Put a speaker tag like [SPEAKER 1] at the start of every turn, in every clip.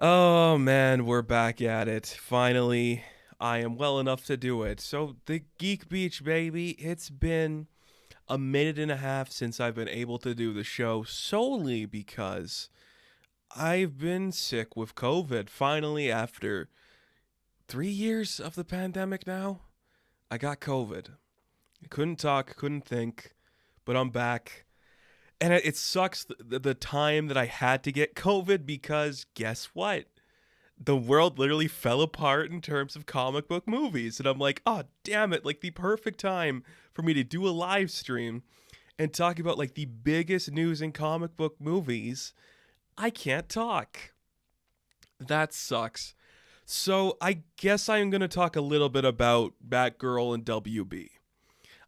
[SPEAKER 1] Oh man, we're back at it. Finally, I am well enough to do it. So, the Geek Beach, baby, it's been a minute and a half since I've been able to do the show solely because I've been sick with COVID. Finally, after 3 years of the pandemic now, I got COVID. I couldn't talk, couldn't think, but I'm back. And it sucks the time that I had to get COVID because guess what? The world literally fell apart in terms of comic book movies. And I'm like, oh, damn it. Like, the perfect time for me to do a live stream and talk about, like, the biggest news in comic book movies. I can't talk. That sucks. So, I guess I'm going to talk a little bit about Batgirl and WB.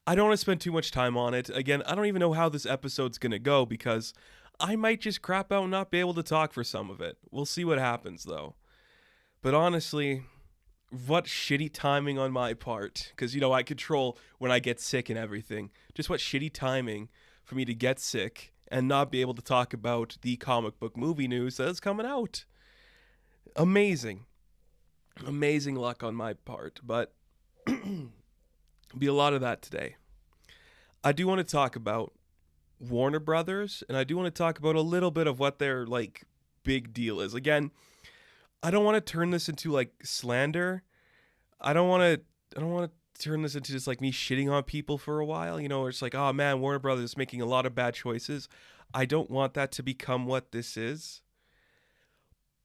[SPEAKER 1] I don't want to spend too much time on it. Again, I don't even know how this episode's going to go because I might just crap out and not be able to talk for some of it. We'll see what happens, though. But honestly, what shitty timing on my part. Because, I control when I get sick and everything. Just what shitty timing for me to get sick and not be able to talk about the comic book movie news that is coming out. Amazing. Amazing luck on my part. But be a lot of that today. I do want to talk about Warner Brothers, and I do want to talk about a little bit of what their, big deal is. Again, I don't want to turn this into slander. I don't want to turn this into just me shitting on people for a while. It's like, oh man, Warner Brothers is making a lot of bad choices. I don't want that to become what this is.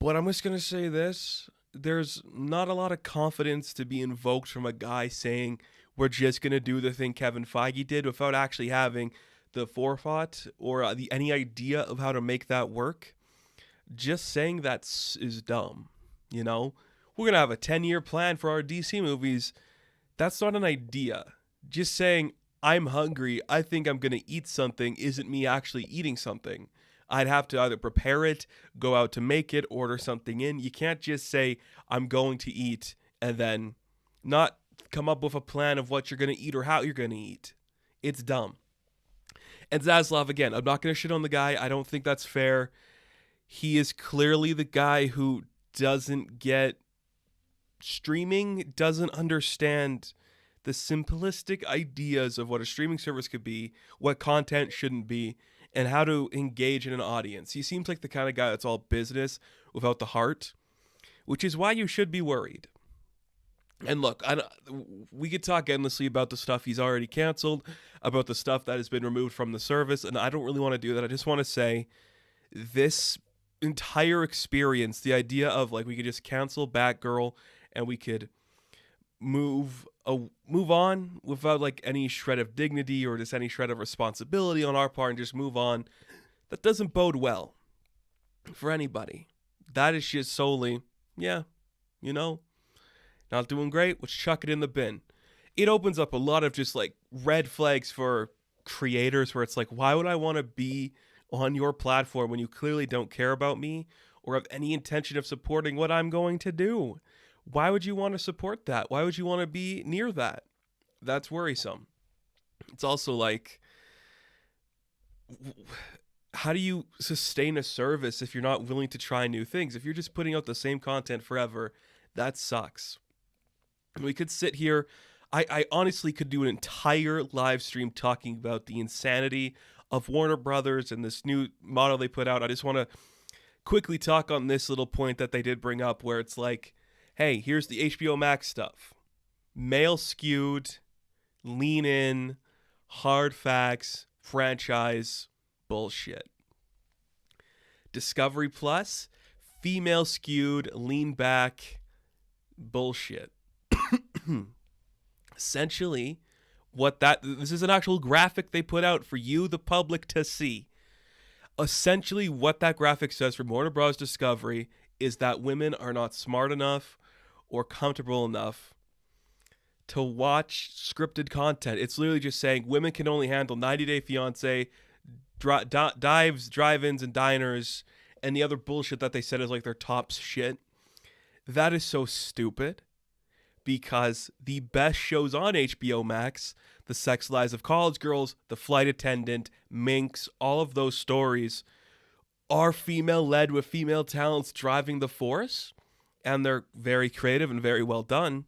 [SPEAKER 1] But I'm just gonna say this: there's not a lot of confidence to be invoked from a guy saying we're just gonna do the thing Kevin Feige did without actually having the forethought or any idea of how to make that work. Just saying that is dumb, We're going to have a 10-year plan for our DC movies. That's not an idea. Just saying, I'm hungry, I think I'm going to eat something, isn't me actually eating something. I'd have to either prepare it, go out to make it, order something in. You can't just say, I'm going to eat, and then not come up with a plan of what you're going to eat or how you're going to eat. It's dumb. And Zaslav, again, I'm not going to shit on the guy. I don't think that's fair. He is clearly the guy who doesn't get streaming, doesn't understand the simplistic ideas of what a streaming service could be, what content shouldn't be, and how to engage in an audience. He seems like the kind of guy that's all business without the heart, which is why you should be worried. And look, we could talk endlessly about the stuff he's already canceled, about the stuff that has been removed from the service, and I don't really want to do that. I just want to say this entire experience, the idea of we could just cancel Batgirl and we could move on without any shred of dignity or just any shred of responsibility on our part and just move on, that doesn't bode well for anybody. That is just solely, not doing great, let's chuck it in the bin. It opens up a lot of just red flags for creators where it's why would I want to be on your platform when you clearly don't care about me or have any intention of supporting what I'm going to do? Why would you want to support that? Why would you want to be near that? That's worrisome. It's also how do you sustain a service if you're not willing to try new things? If you're just putting out the same content forever, that sucks. We could sit here. I honestly could do an entire live stream talking about the insanity of Warner Brothers and this new model they put out. I just want to quickly talk on this little point that they did bring up where it's hey, here's the HBO Max stuff. Male skewed, lean in, hard facts, franchise, bullshit. Discovery Plus, female skewed, lean back, bullshit. Essentially, this is an actual graphic they put out for you, the public, to see. Essentially, what that graphic says for Warner Bros. Discovery is that women are not smart enough or comfortable enough to watch scripted content. It's literally just saying women can only handle 90 Day Fiancé, dives, drive-ins, and diners, and the other bullshit that they said is their top shit. That is so stupid. Because the best shows on HBO Max, The Sex Lives of College Girls, The Flight Attendant, Minx, all of those stories are female led with female talents driving the force, and they're very creative and very well done.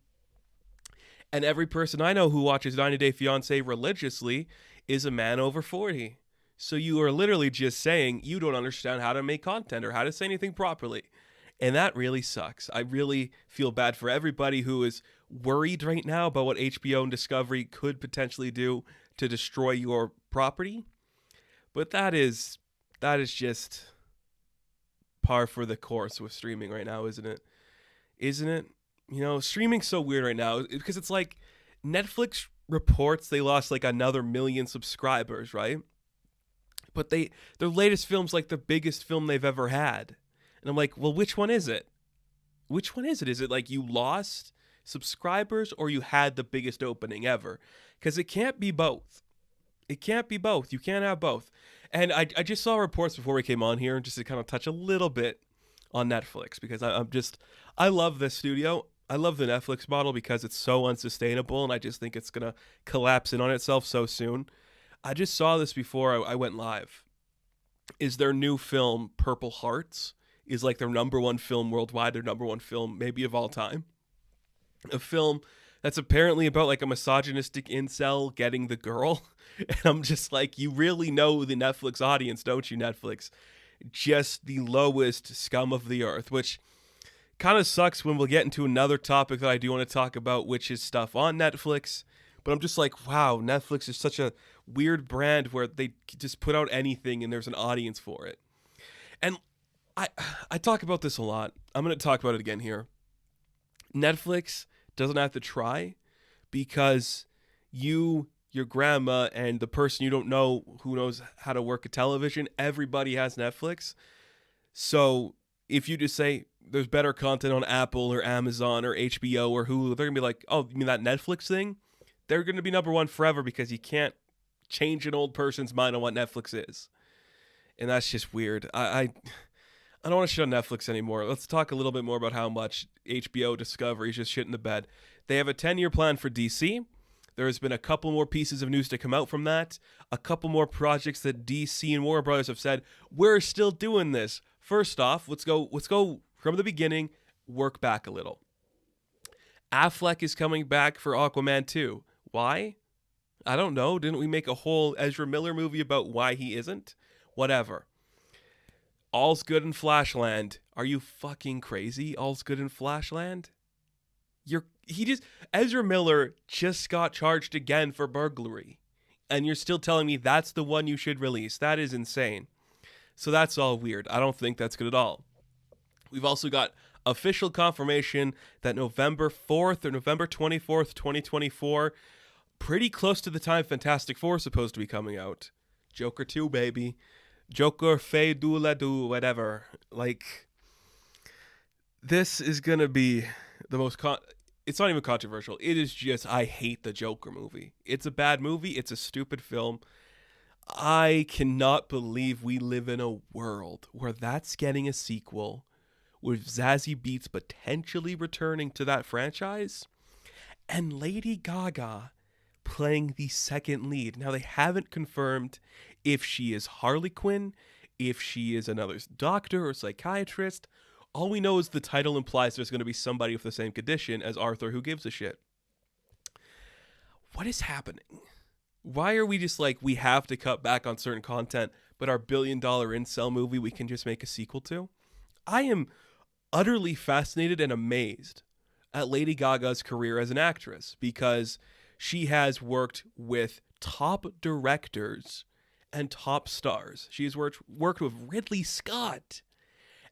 [SPEAKER 1] And every person I know who watches 90 Day Fiancé religiously is a man over 40. So you are literally just saying you don't understand how to make content or how to say anything properly. And that really sucks. I really feel bad for everybody who is worried right now about what HBO and Discovery could potentially do to destroy your property. But that is just par for the course with streaming right now, isn't it? Isn't it? You know, streaming's so weird right now because it's like Netflix reports they lost like another 1 million subscribers, right? But their latest film's like the biggest film they've ever had. And I'm like, well, which one is it? Which one is it? Is it like you lost subscribers or you had the biggest opening ever? Because it can't be both. It can't be both. You can't have both. And I just saw reports before we came on here, just to kind of touch a little bit on Netflix, because I love this studio. I love the Netflix model because it's so unsustainable, and I just think it's going to collapse in on itself so soon. I just saw this before I went live. Is their new film, Purple Hearts, is like their number one film worldwide, their number one film maybe of all time. A film that's apparently about like a misogynistic incel getting the girl. And I'm just like, you really know the Netflix audience, don't you, Netflix? Just the lowest scum of the earth, which kind of sucks when we'll get into another topic that I do want to talk about, which is stuff on Netflix. But I'm just like, wow, Netflix is such a weird brand where they just put out anything and there's an audience for it. And I talk about this a lot. I'm going to talk about it again here. Netflix doesn't have to try because your grandma and the person you don't know who knows how to work a television, everybody has Netflix. So if you just say there's better content on Apple or Amazon or HBO or Hulu, they're going to be like, oh, you mean that Netflix thing? They're going to be number one forever because you can't change an old person's mind on what Netflix is. And that's just weird. I don't want to shit on Netflix anymore. Let's talk a little bit more about how much HBO Discovery is just shit in the bed. They have a 10-year plan for DC. There's been a couple more pieces of news to come out from that. A couple more projects that DC and Warner Brothers have said, we're still doing this. First off, let's go from the beginning, work back a little. Affleck is coming back for Aquaman 2. Why? I don't know. Didn't we make a whole Ezra Miller movie about why he isn't? Whatever. All's good in Flashland. Are you fucking crazy? All's good in Flashland? Ezra Miller just got charged again for burglary. And you're still telling me that's the one you should release. That is insane. So that's all weird. I don't think that's good at all. We've also got official confirmation that November 4th or November 24th, 2024, pretty close to the time Fantastic Four is supposed to be coming out. Joker 2, baby. Joker Fey du la du, whatever. Like, this is going to be the most... it's not even controversial. It is just, I hate the Joker movie. It's a bad movie. It's a stupid film. I cannot believe we live in a world where that's getting a sequel with Zazie Beetz potentially returning to that franchise and Lady Gaga playing the second lead. Now, they haven't confirmed if she is Harley Quinn, if she is another doctor or psychiatrist. All we know is the title implies there's going to be somebody with the same condition as Arthur who gives a shit. What is happening? Why are we just like, we have to cut back on certain content, but our $1 billion incel movie we can just make a sequel to? I am utterly fascinated and amazed at Lady Gaga's career as an actress because she has worked with top directors and top stars. She has worked with Ridley Scott,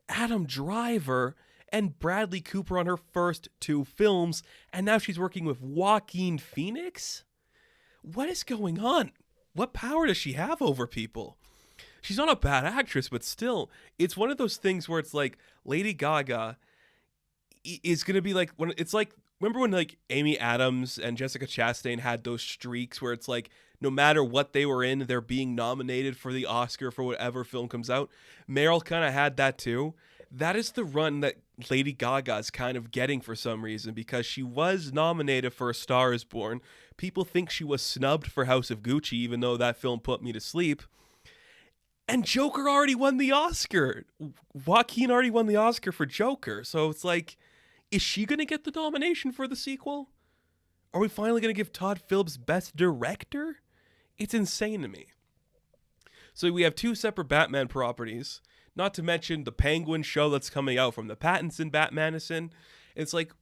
[SPEAKER 1] Adam Driver, and Bradley Cooper on her first 2 films, and now she's working with Joaquin Phoenix? What is going on? What power does she have over people? She's not a bad actress, but still, it's one of those things where it's like Lady Gaga is going to be like, when it's like, remember when like Amy Adams and Jessica Chastain had those streaks where it's like, no matter what they were in, they're being nominated for the Oscar for whatever film comes out? Meryl kind of had that too. That is the run that Lady Gaga's kind of getting for some reason, because she was nominated for A Star Is Born. People think she was snubbed for House of Gucci, even though that film put me to sleep. And Joker already won the Oscar. Joaquin already won the Oscar for Joker. So it's like, is she going to get the nomination for the sequel? Are we finally going to give Todd Phillips Best Director? It's insane to me. So we have 2 separate Batman properties, not to mention the Penguin show that's coming out from the Pattinson Batmanison. It's like,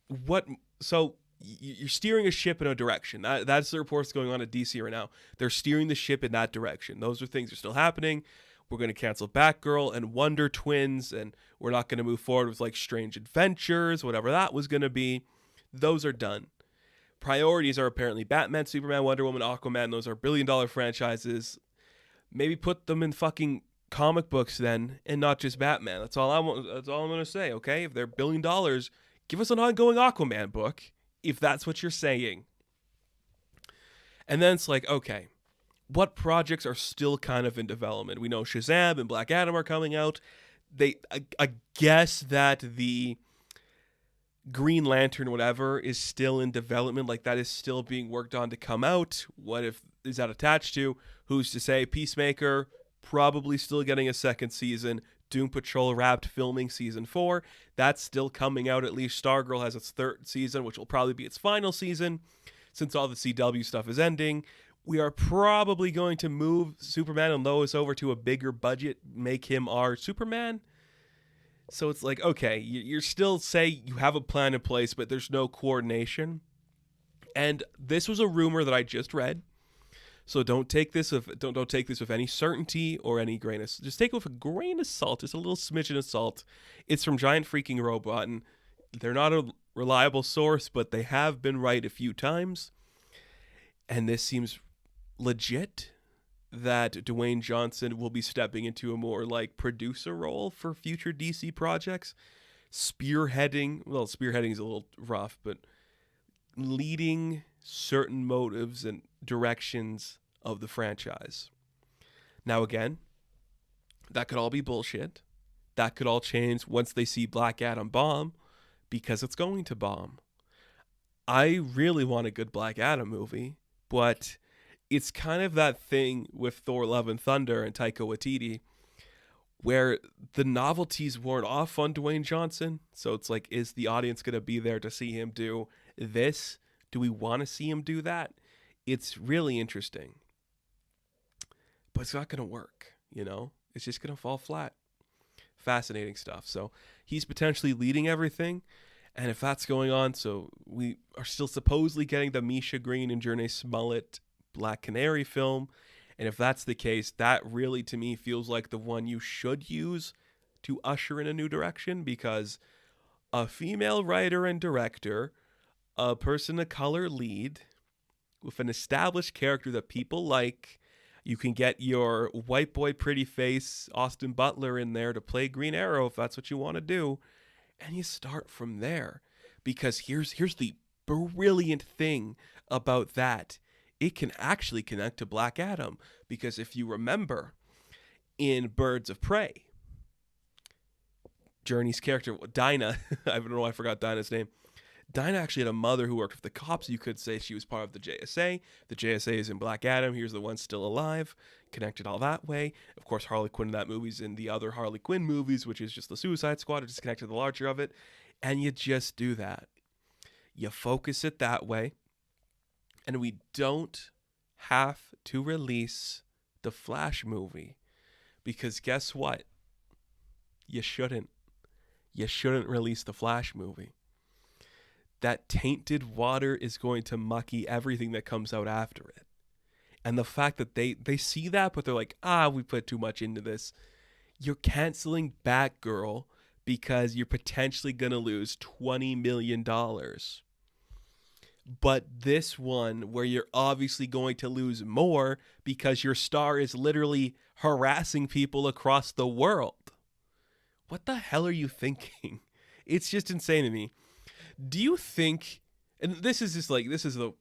[SPEAKER 1] what? So you're steering a ship in a direction. That's the reports going on at DC right now. They're steering the ship in that direction. Those are things that are still happening. We're going to cancel Batgirl and Wonder Twins, and we're not going to move forward with like Strange Adventures, whatever that was going to be. Those are done. Priorities are apparently Batman, Superman, Wonder Woman, Aquaman. Those are billion-dollar franchises. Maybe put them in fucking comic books then, and not just Batman. That's all I'm going to say, okay? If they're $1 billion, give us an ongoing Aquaman book, if that's what you're saying. And then it's like, okay, what projects are still kind of in development? We know Shazam and Black Adam are coming out. I guess that the Green Lantern, whatever, is still in development. Like, that is still being worked on to come out. What if is that attached to? Who's to say? Peacemaker, probably still getting a second season. Doom Patrol wrapped filming season 4. That's still coming out. At least Stargirl has its 3rd season, which will probably be its final season since all the CW stuff is ending. We are probably going to move Superman and Lois over to a bigger budget, make him our Superman. So it's like, okay, you're still say you have a plan in place, but there's no coordination. And this was a rumor that I just read. So don't take this with any certainty or any grain of, just take it with a grain of salt, just a little smidgen of salt. It's from Giant Freaking Robot, and they're not a reliable source, but they have been right a few times. And this seems legit, that Dwayne Johnson will be stepping into a more like producer role for future DC projects, spearheading is a little rough, but leading certain motives and directions of the franchise. Now again, that could all be bullshit. That could all change once they see Black Adam bomb, because it's going to bomb. I really want a good Black Adam movie, but it's kind of that thing with Thor Love and Thunder and Taika Waititi, where the novelties weren't off on Dwayne Johnson. So it's like, is the audience going to be there to see him do this? Do we want to see him do that? It's really interesting. But it's not going to work, you know? It's just going to fall flat. Fascinating stuff. So he's potentially leading everything. And if that's going on, so we are still supposedly getting the Misha Green and Jurnee Smollett Black Canary film. And if that's the case, that really to me feels like the one you should use to usher in a new direction, because a female writer and director, a person of color lead with an established character that people like, you can get your white boy pretty face Austin Butler in there to play Green Arrow if that's what you want to do, and you start from there. Because here's the brilliant thing about that. It can actually connect to Black Adam, because if you remember in Birds of Prey, Journey's character, Dinah, I don't know why I forgot Dinah's name. Dinah actually had a mother who worked with the cops. You could say she was part of the JSA. The JSA is in Black Adam. Here's the one still alive, connected all that way. Of course, Harley Quinn in that movie's in the other Harley Quinn movies, which is just the Suicide Squad, which is connected to the larger of it. And you just do that. You focus it that way. And we don't have to release the Flash movie, because guess what? You shouldn't. You shouldn't release the Flash movie. That tainted water is going to mucky everything that comes out after it. And the fact that they see that, but they're like, we put too much into this. You're canceling Batgirl because you're potentially going to lose $20 million. But this one, where you're obviously going to lose more because your star is literally harassing people across the world. What the hell are you thinking? It's just insane to me. Do you think, and this is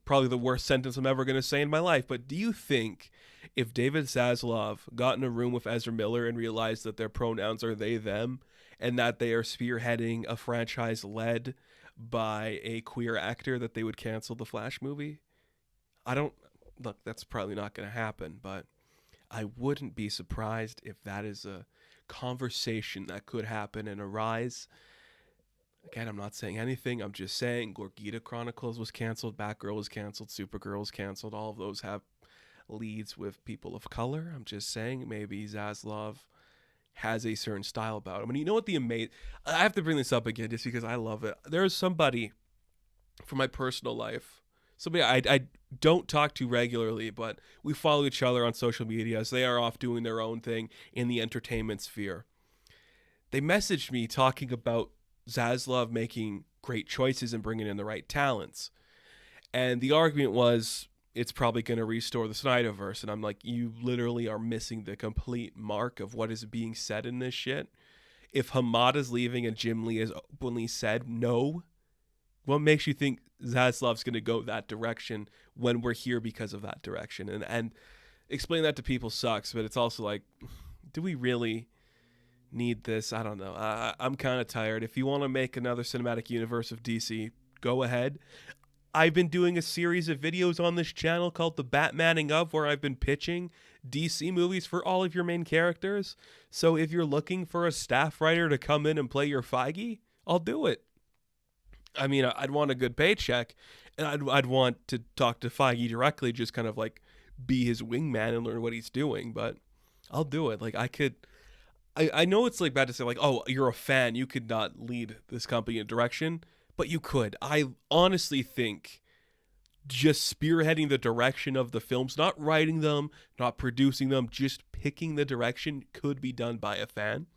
[SPEAKER 1] probably the worst sentence I'm ever going to say in my life, but do you think if David Zaslav got in a room with Ezra Miller and realized that their pronouns are they, them, and that they are spearheading a franchise led by a queer actor, that they would cancel the Flash movie? That's probably not going to happen, but I wouldn't be surprised if that is a conversation that could happen and arise. Again, I'm not saying anything. I'm just saying Gorgita Chronicles was canceled, Batgirl was canceled, Supergirl was canceled. All of those have leads with people of color. I'm just saying maybe Zaslav has a certain style about him. And you know what I have to bring this up again just because I love it. There's somebody from my personal life, somebody I don't talk to regularly, but we follow each other on social media as they are off doing their own thing in the entertainment sphere. They messaged me talking about Zaslav making great choices and bringing in the right talents. And the argument was, it's probably going to restore the Snyderverse. And I'm like, you literally are missing the complete mark of what is being said in this shit. If Hamada's leaving and Jim Lee has openly said no, what makes you think Zaslav's going to go that direction when we're here because of that direction? And explain that to people sucks, but it's also like, do we really need this? I don't know. I'm kind of tired. If you want to make another cinematic universe of DC, go ahead. I've been doing a series of videos on this channel called The Batmaning of, where I've been pitching DC movies for all of your main characters. So if you're looking for a staff writer to come in and play your Feige, I'll do it. I mean, I'd want a good paycheck, and I'd want to talk to Feige directly, just kind of like be his wingman and learn what he's doing, but I'll do it. Like, I know it's like bad to say like, oh, you're a fan, you could not lead this company in direction, but you could. I honestly think just spearheading the direction of the films, not writing them, not producing them, just picking the direction could be done by a fan,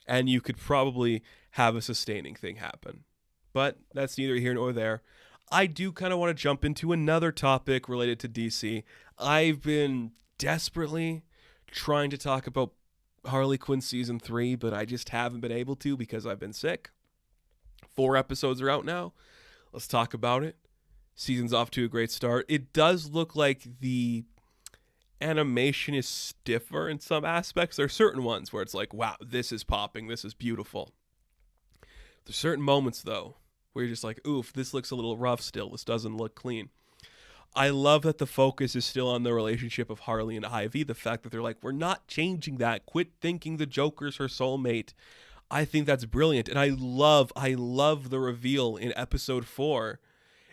[SPEAKER 1] and you could probably have a sustaining thing happen. But that's neither here nor there. I do kind of want to jump into another topic related to DC. I've been desperately trying to talk about Harley Quinn Season 3, but I just haven't been able to because I've been sick. 4 episodes are out now. Let's talk about it. Season's off to a great start. It does look like the animation is stiffer in some aspects. There are certain ones where it's like, wow, this is popping, this is beautiful. There's certain moments, though, where you're just like, oof, this looks a little rough still. This doesn't look clean. I love that the focus is still on the relationship of Harley and Ivy. The fact that they're like, we're not changing that. Quit thinking the Joker's her soulmate. I think that's brilliant. And I love the reveal in episode 4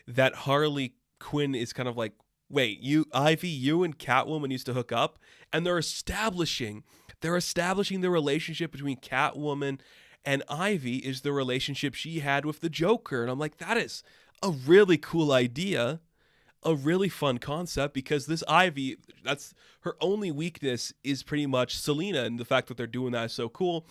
[SPEAKER 1] that Harley Quinn is kind of like, wait, Ivy, you and Catwoman used to hook up? And they're establishing the relationship between Catwoman and Ivy is the relationship she had with the Joker. And I'm like, that is a really cool idea, a really fun concept, because this Ivy, that's her only weakness is pretty much Selina, and the fact that they're doing that is so cool.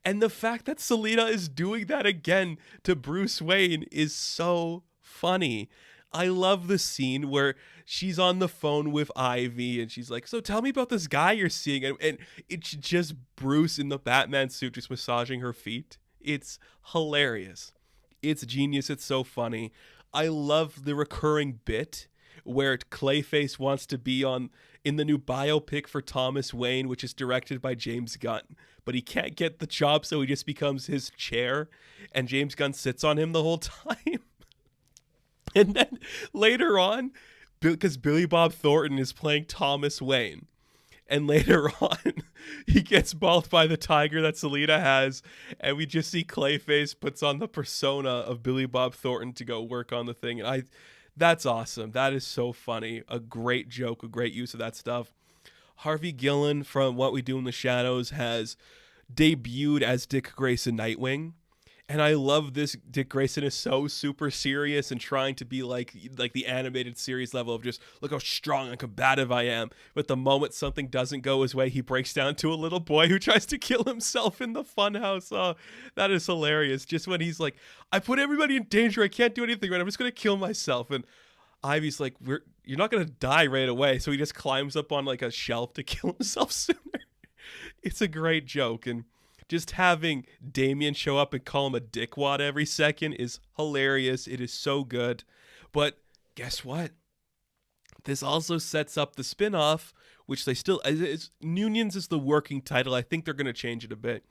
[SPEAKER 1] And the fact that Selina is doing that again to Bruce Wayne is so funny. I love the scene where she's on the phone with Ivy and she's like, so tell me about this guy you're seeing. And it's just Bruce in the Batman suit just massaging her feet. It's hilarious. It's genius. It's so funny. I love the recurring bit where Clayface wants to be in the new biopic for Thomas Wayne, which is directed by James Gunn. But he can't get the job, so he just becomes his chair. And James Gunn sits on him the whole time. And then later on, because Billy Bob Thornton is playing Thomas Wayne, and later on, he gets mauled by the tiger that Selina has, and we just see Clayface puts on the persona of Billy Bob Thornton to go work on the thing. And that's awesome. That is so funny. A great joke, a great use of that stuff. Harvey Guillen from What We Do in the Shadows has debuted as Dick Grayson Nightwing. And I love this. Dick Grayson is so super serious and trying to be like the animated series level of just, look how strong and combative I am. But the moment something doesn't go his way, he breaks down to a little boy who tries to kill himself in the funhouse. Oh, that is hilarious. Just when he's like, I put everybody in danger. I can't do anything right. I'm just going to kill myself. And Ivy's like, you're not going to die right away. So he just climbs up on like a shelf to kill himself sooner. It's a great joke. And just having Damian show up and call him a dickwad every second is hilarious. It is so good. But guess what? This also sets up the spinoff, which they still... Noonians is the working title. I think they're going to change it a bit.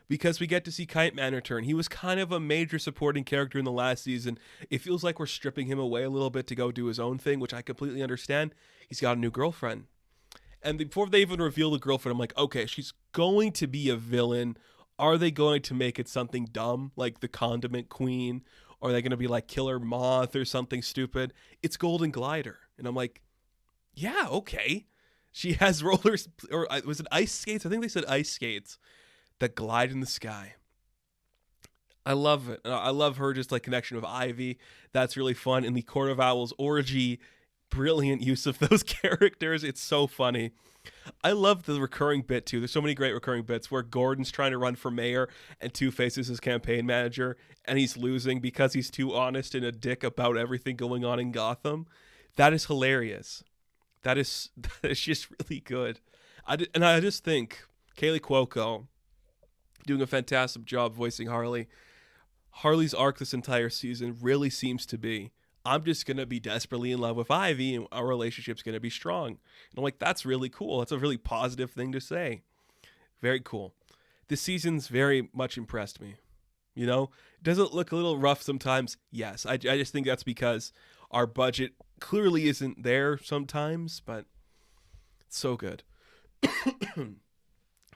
[SPEAKER 1] Because we get to see Kite Man return. He was kind of a major supporting character in the last season. It feels like we're stripping him away a little bit to go do his own thing, which I completely understand. He's got a new girlfriend. And before they even reveal the girlfriend, I'm like, okay, she's going to be a villain. Are they going to make it something dumb like the Condiment Queen? Or are they going to be like Killer Moth or something stupid? It's Golden Glider. And I'm like, yeah, okay. She has rollers, or was it ice skates? I think they said ice skates that glide in the sky. I love it. I love her just like connection with Ivy. That's really fun. In the Court of Owls orgy, brilliant use of those characters. It's so funny. I love the recurring bit too. There's so many great recurring bits where Gordon's trying to run for mayor and Two-Face is his campaign manager and he's losing because he's too honest and a dick about everything going on in Gotham. That is hilarious. That is just really good. I just think Kaylee Cuoco doing a fantastic job voicing Harley. Harley's arc this entire season really seems to be, I'm just going to be desperately in love with Ivy and our relationship's going to be strong. And I'm like, that's really cool. That's a really positive thing to say. Very cool. This season's very much impressed me. You know, does it look a little rough sometimes? Yes. I just think that's because our budget clearly isn't there sometimes, but it's so good.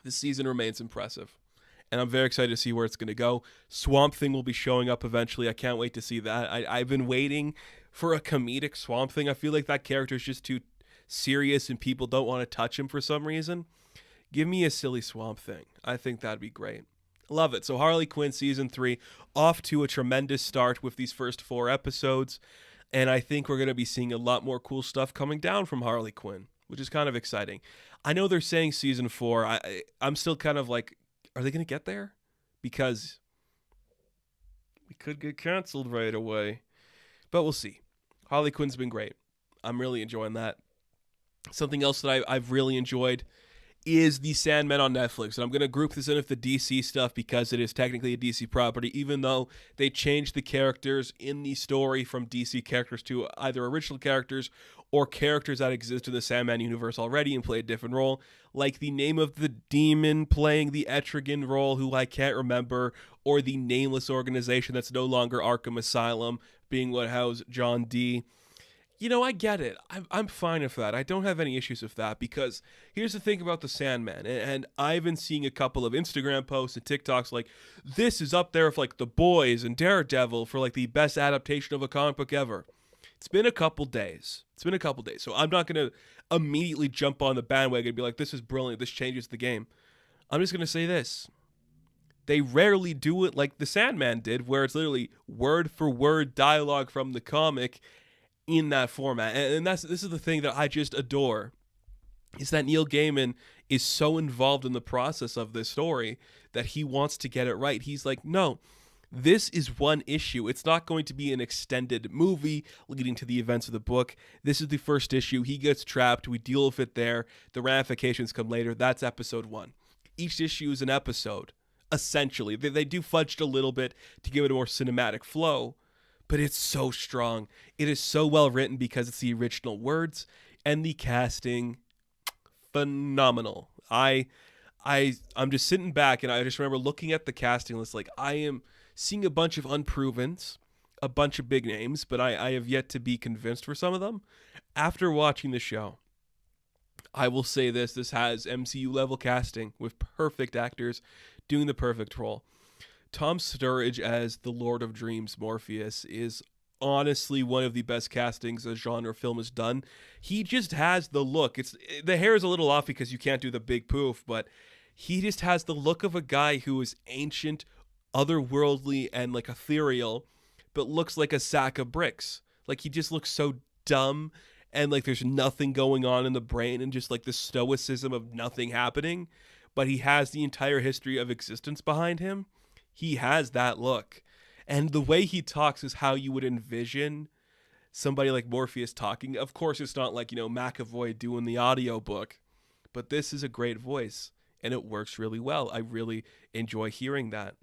[SPEAKER 1] This season remains impressive. And I'm very excited to see where it's going to go. Swamp Thing will be showing up eventually. I can't wait to see that. I've been waiting for a comedic Swamp Thing. I feel like that character is just too serious and people don't want to touch him for some reason. Give me a silly Swamp Thing. I think that'd be great. Love it. So Harley Quinn Season 3 off to a tremendous start with these first 4 episodes. And I think we're going to be seeing a lot more cool stuff coming down from Harley Quinn, which is kind of exciting. I know they're saying Season 4. I'm still kind of like, are they going to get there? Because we could get canceled right away. But we'll see. Harley Quinn's been great. I'm really enjoying that. Something else that I've really enjoyed is the Sandman on Netflix. And I'm going to group this in with the DC stuff because it is technically a DC property, even though they changed the characters in the story from DC characters to either original characters or characters that exist in the Sandman universe already and play a different role, like the name of the demon playing the Etrigan role, who I can't remember, or the nameless organization that's no longer Arkham Asylum, being what housed John Dee. You know, I get it. I'm fine with that. I don't have any issues with that because here's the thing about the Sandman, and I've been seeing a couple of Instagram posts and TikToks like, this is up there with like The Boys and Daredevil for like the best adaptation of a comic book ever. It's been a couple days. So I'm not going to immediately jump on the bandwagon and be like, this is brilliant. This changes the game. I'm just going to say this. They rarely do it like the Sandman did, where it's literally word for word dialogue from the comic in that format. And this is the thing that I just adore, is that Neil Gaiman is so involved in the process of this story that he wants to get it right. He's like, no, this is one issue. It's not going to be an extended movie leading to the events of the book. This is the first issue. He gets trapped. We deal with it there. The ramifications come later. That's episode 1. Each issue is an episode, essentially. They do fudge it a little bit to give it a more cinematic flow, but it's so strong. It is so well written because it's the original words, and the casting, phenomenal. I'm just sitting back and I just remember looking at the casting list like, I am seeing a bunch of unprovens, a bunch of big names, but I have yet to be convinced for some of them. After watching the show, I will say this has MCU level casting with perfect actors doing the perfect role. Tom Sturridge as the Lord of Dreams Morpheus is honestly one of the best castings a genre film has done. He just has the look. The hair is a little off because you can't do the big poof, but he just has the look of a guy who is ancient, otherworldly, and like ethereal, but looks like a sack of bricks. Like he just looks so dumb and like there's nothing going on in the brain and just like the stoicism of nothing happening, but he has the entire history of existence behind him. He has that look. And the way he talks is how you would envision somebody like Morpheus talking. Of course, it's not like, McAvoy doing the audiobook, but this is a great voice and it works really well. I really enjoy hearing that.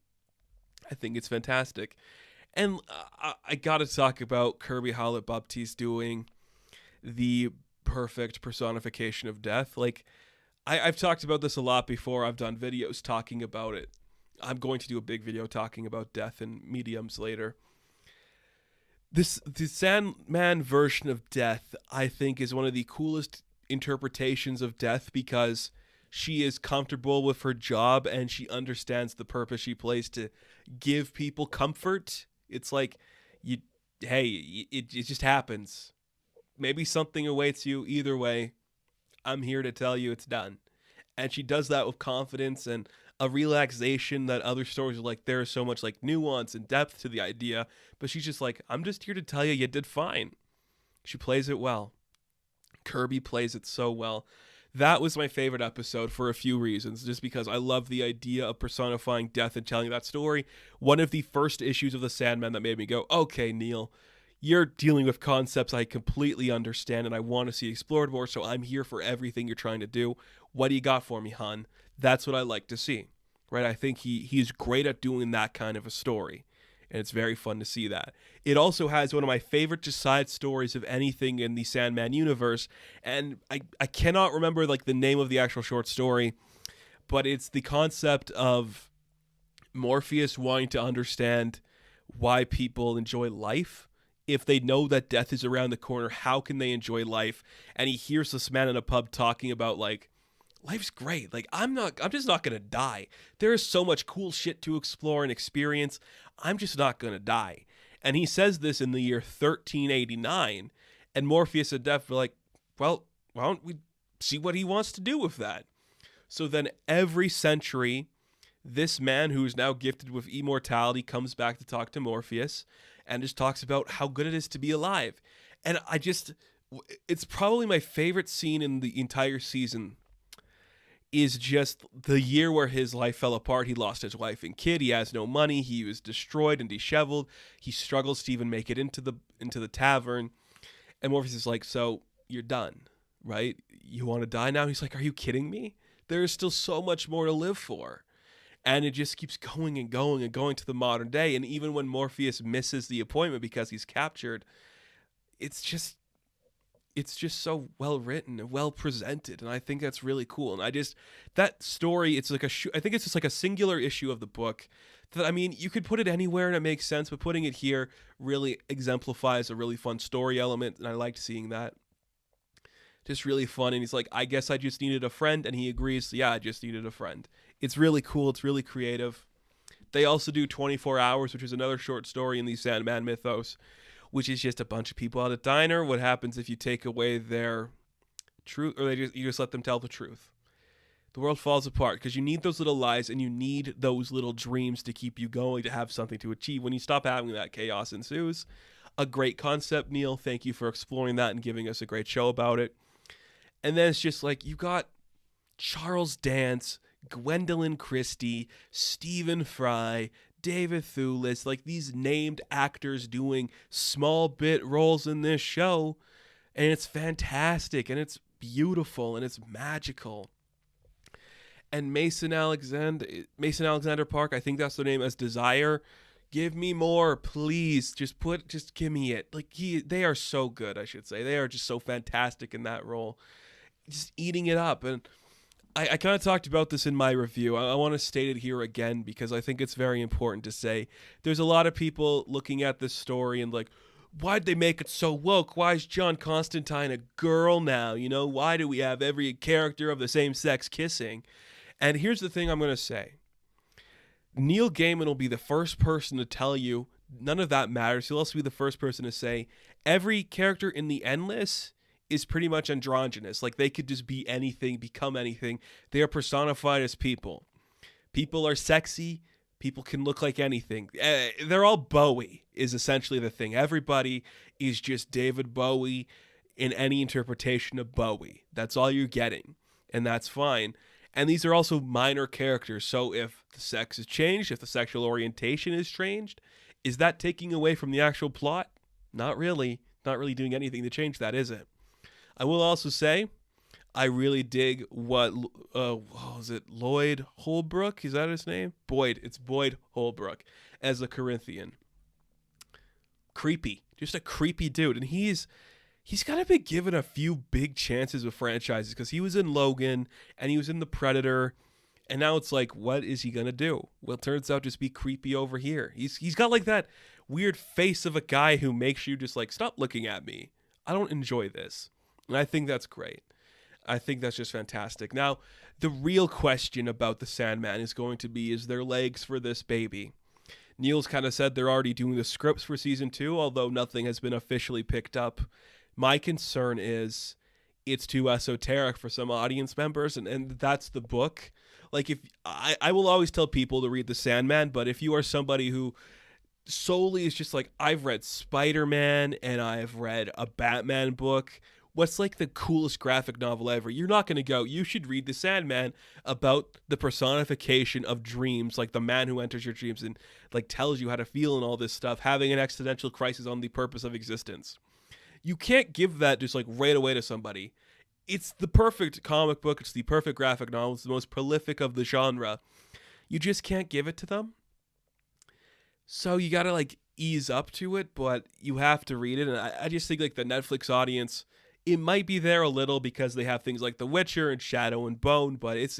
[SPEAKER 1] I think it's fantastic. And I got to talk about Kirby Howlett-Baptiste doing the perfect personification of death. Like, I've talked about this a lot before. I've done videos talking about it. I'm going to do a big video talking about death and mediums later. The Sandman version of death, I think, is one of the coolest interpretations of death because she is comfortable with her job and she understands the purpose she plays to give people comfort. It's like, it just happens. Maybe something awaits you. Either way, I'm here to tell you it's done. And she does that with confidence and a relaxation that other stories are like, there is so much like nuance and depth to the idea. But she's just like, I'm just here to tell you did fine. She plays it well. Kirby plays it so well. That was my favorite episode for a few reasons, just because I love the idea of personifying death and telling that story. One of the first issues of The Sandman that made me go, okay, Neil, you're dealing with concepts I completely understand and I want to see explored more, so I'm here for everything you're trying to do. What do you got for me, hon? That's what I like to see, right? I think he's great at doing that kind of a story. And it's very fun to see that. It also has one of my favorite just side stories of anything in the Sandman universe. And I cannot remember like the name of the actual short story, but it's the concept of Morpheus wanting to understand why people enjoy life. If they know that death is around the corner, how can they enjoy life? And he hears this man in a pub talking about like, life's great. Like, I'm just not going to die. There is so much cool shit to explore and experience. I'm just not going to die. And he says this in the year 1389. And Morpheus and Death were like, well, why don't we see what he wants to do with that? So then every century, this man who is now gifted with immortality comes back to talk to Morpheus and just talks about how good it is to be alive. And it's probably my favorite scene in the entire season is just the year where his life fell apart. He lost his wife and kid. He has no money. He was destroyed and disheveled. He struggles to even make it into the tavern. And Morpheus is like, so you're done, right? You want to die now? He's like, are you kidding me? There is still so much more to live for. And it just keeps going and going and going to the modern day. And even when Morpheus misses the appointment because he's captured, it's just so well written and well presented, and I think that's really cool. And that story, it's like I think it's just like a singular issue of the book that, I mean, you could put it anywhere and it makes sense, but putting it here really exemplifies a really fun story element, and I liked seeing that. Just really fun. And he's like, I guess I just needed a friend, and he agrees, yeah, I just needed a friend. It's really cool. It's really creative. They also do 24 Hours, which is another short story in the Sandman mythos, which is just a bunch of people at a diner. What happens if you take away their truth, or you just let them tell the truth? The world falls apart because you need those little lies and you need those little dreams to keep you going, to have something to achieve. When you stop having that, chaos ensues. A great concept, Neil. Thank you for exploring that and giving us a great show about it. And then it's just like, you got Charles Dance, Gwendolyn Christie, Stephen Fry, David Thewlis, like these named actors doing small bit roles in this show, and it's fantastic and it's beautiful and it's magical. And Mason Alexander Park, I think that's the name, as Desire. Give me more, please. Just give me it. Like they are so good, I should say. They are just so fantastic in that role, just eating it up. And I kind of talked about this in my review. I want to state it here again because I think it's very important to say. There's a lot of people looking at this story and like, why'd they make it so woke? Why is John Constantine a girl now? You know, why do we have every character of the same sex kissing? And here's the thing I'm going to say. Neil Gaiman will be the first person to tell you none of that matters. He'll also be the first person to say every character in the Endless is pretty much androgynous. Like, they could just be anything, become anything. They are personified as people. People are sexy. People can look like anything. They're all Bowie is essentially the thing. Everybody is just David Bowie in any interpretation of Bowie. That's all you're getting, and that's fine. And these are also minor characters. So if the sex is changed, if the sexual orientation is changed, is that taking away from the actual plot? Not really. Not really doing anything to change that, is it? I will also say, I really dig what was it, Lloyd Holbrook? Is that his name? Boyd. It's Boyd Holbrook as a Corinthian. Creepy. Just a creepy dude. And he's got to be given a few big chances with franchises because he was in Logan and he was in The Predator. And now it's like, what is he going to do? Well, it turns out just be creepy over here. He's got like that weird face of a guy who makes you just like, stop looking at me. I don't enjoy this. And I think that's great. I think that's just fantastic. Now, the real question about the Sandman is going to be, is there legs for this baby? Neil's kind of said they're already doing the scripts for season 2, although nothing has been officially picked up. My concern is it's too esoteric for some audience members, and that's the book. Like, if I will always tell people to read The Sandman, but if you are somebody who solely is just like, I've read Spider-Man and I've read a Batman book, what's like the coolest graphic novel ever? You're not going to go, you should read The Sandman about the personification of dreams, like the man who enters your dreams and like tells you how to feel and all this stuff, having an existential crisis on the purpose of existence. You can't give that just like right away to somebody. It's the perfect comic book. It's the perfect graphic novel. It's the most prolific of the genre. You just can't give it to them. So you got to like ease up to it, but you have to read it. And I just think like the Netflix audience, it might be there a little because they have things like The Witcher and Shadow and Bone, but it